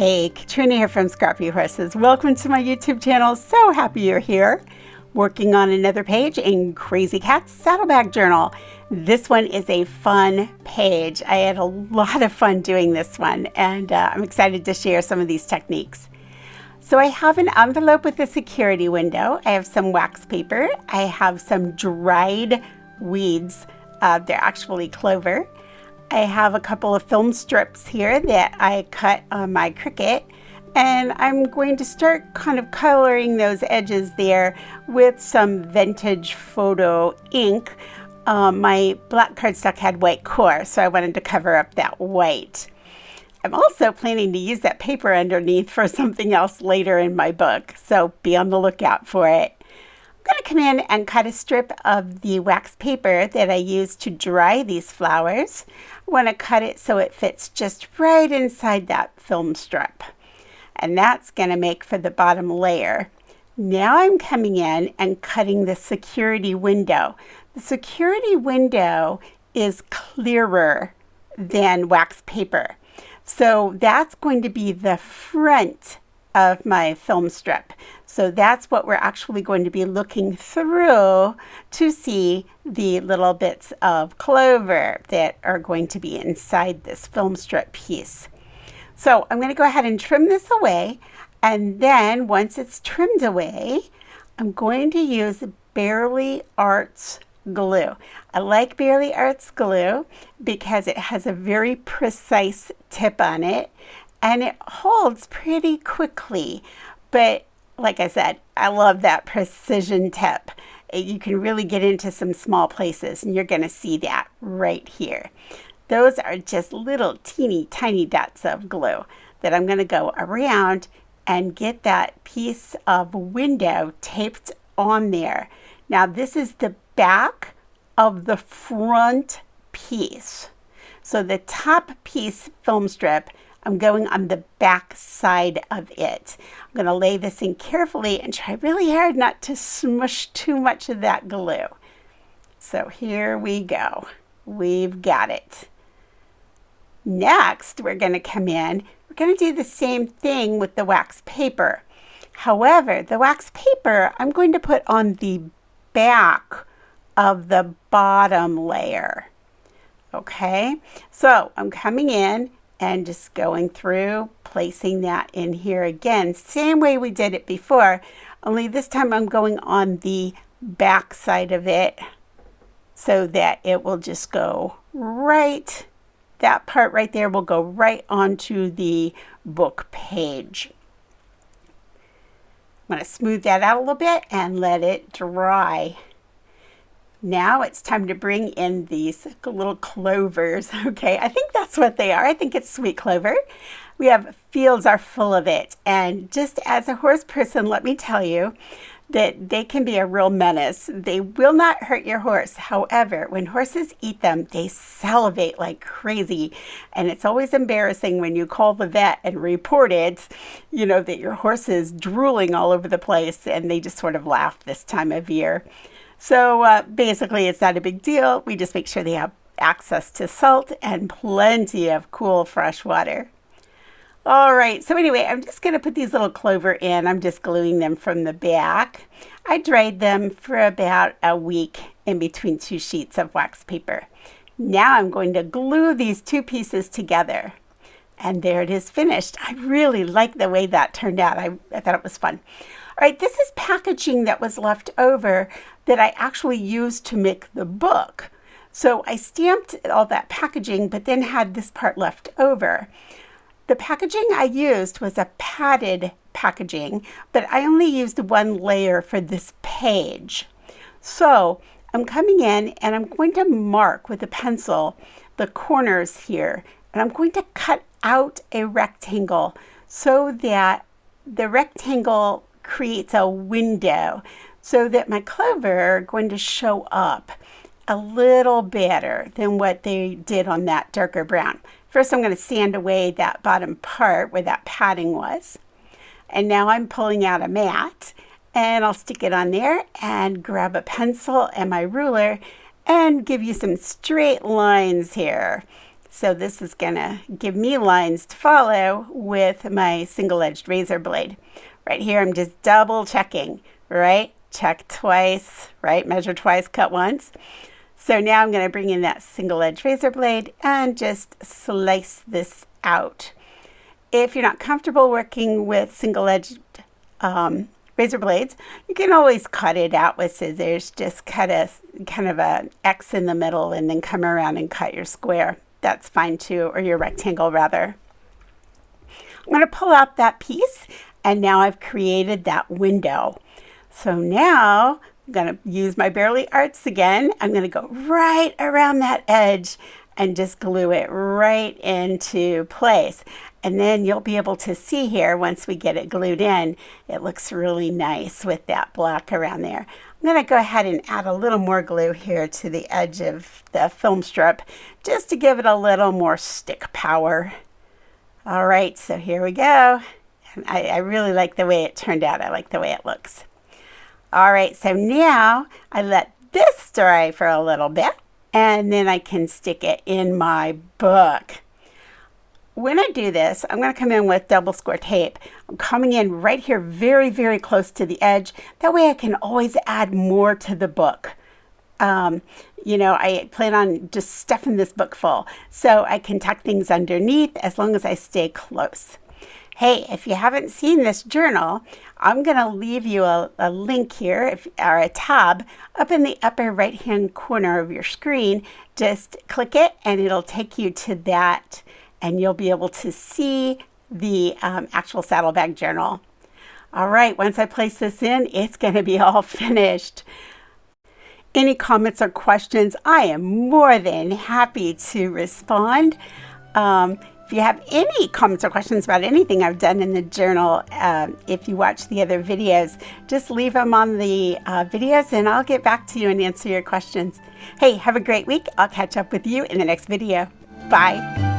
Hey, Katrina here from ScrappyHorses. Welcome to my YouTube channel. So happy you're here. Working on another page in Crazy Cat's Saddlebag Journal. This one is a fun page. I had a lot of fun doing this one, and I'm excited to share some of these techniques. So I have an envelope with a security window. I have some wax paper. I have some dried weeds. They're actually clover. I have a couple of film strips here that I cut on my Cricut, and I'm going to start kind of coloring those edges there with some vintage photo ink. My black cardstock had white core, so I wanted to cover up that white. I'm also planning to use that paper underneath for something else later in my book, so be on the lookout for it. I'm going to come in and cut a strip of the wax paper that I used to dry these flowers. I want to cut it so it fits just right inside that film strip. And that's going to make for the bottom layer. Now I'm coming in and cutting the security window. The security window is clearer than wax paper. So that's going to be the front of my film strip. So that's what we're actually going to be looking through to see the little bits of clover that are going to be inside this film strip piece. So I'm going to go ahead and trim this away, and then once it's trimmed away, I'm going to use Barely Arts glue. I like Barely Arts glue because it has a very precise tip on it and it holds pretty quickly. But like I said, I love that precision tip. You can really get into some small places, and you're going to see that right here. Those are just little teeny tiny dots of glue that I'm going to go around and get that piece of window taped on there. Now this is the back of the front piece. So the top piece film strip, I'm going on the back side of it. I'm going to lay this in carefully and try really hard not to smush too much of that glue. So here we go. We've got it. Next, we're going to come in. We're going to do the same thing with the wax paper. However, the wax paper I'm going to put on the back of the bottom layer. Okay, so I'm coming in and just going through, placing that in here again, same way we did it before, only this time I'm going on the back side of it so that it will just go right, that part right there will go right onto the book page. I'm going to smooth that out a little bit and let it dry. Now it's time to bring in these little clovers. Okay, I think that's what they are. I think it's sweet clover. We have fields are full of it. And just as a horse person, let me tell you that they can be a real menace. They will not hurt your horse. However, when horses eat them, they salivate like crazy. And it's always embarrassing when you call the vet and report it, you know, that your horse is drooling all over the place, and they just sort of laugh this time of year. So basically, it's not a big deal. We just make sure they have access to salt and plenty of cool, fresh water. All right, so anyway, I'm just going to put these little clover in. I'm just gluing them from the back. I dried them for about a week in between two sheets of wax paper. Now I'm going to glue these two pieces together. And there it is finished. I really like the way that turned out. I thought it was fun. All right, this is packaging that was left over that I actually used to make the book. So I stamped all that packaging, but then had this part left over. The packaging I used was a padded packaging, but I only used one layer for this page. So I'm coming in and I'm going to mark with a pencil the corners here, and I'm going to cut out a rectangle so that the rectangle creates a window so that my clover are going to show up a little better than what they did on that darker brown. First, I'm going to sand away that bottom part where that padding was. And now I'm pulling out a mat, and I'll stick it on there and grab a pencil and my ruler and give you some straight lines here. So this is gonna give me lines to follow with my single-edged razor blade. Right here, I'm just double checking, right? Check twice, right? Measure twice, cut once. So now I'm gonna bring in that single-edged razor blade and just slice this out. If you're not comfortable working with single-edged razor blades, you can always cut it out with scissors. Just cut a kind of a X in the middle and then come around and cut your square. That's fine too, or your rectangle rather. I'm going to pull out that piece, and now I've created that window. So now I'm going to use my Barely Arts again. I'm going to go right around that edge and just glue it right into place. And then you'll be able to see here, once we get it glued in, it looks really nice with that black around there. I'm going to go ahead and add a little more glue here to the edge of the film strip, just to give it a little more stick power. All right, so here we go. And I really like the way it turned out. I like the way it looks. All right, so now I let this dry for a little bit, and then I can stick it in my book. When I do this, I'm going to come in with double score tape. I'm coming in right here very, very close to the edge. That way I can always add more to the book. You know, I plan on just stuffing this book full, so I can tuck things underneath as long as I stay close. Hey, if you haven't seen this journal, I'm going to leave you a link here, or a tab, up in the upper right-hand corner of your screen. Just click it and it'll take you to that, and you'll be able to see the actual saddlebag journal. All right, once I place this in, it's going to be all finished. Any comments or questions, I am more than happy to respond. If you have any comments or questions about anything I've done in the journal, if you watch the other videos, just leave them on the videos and I'll get back to you and answer your questions. Hey, have a great week. I'll catch up with you in the next video. Bye.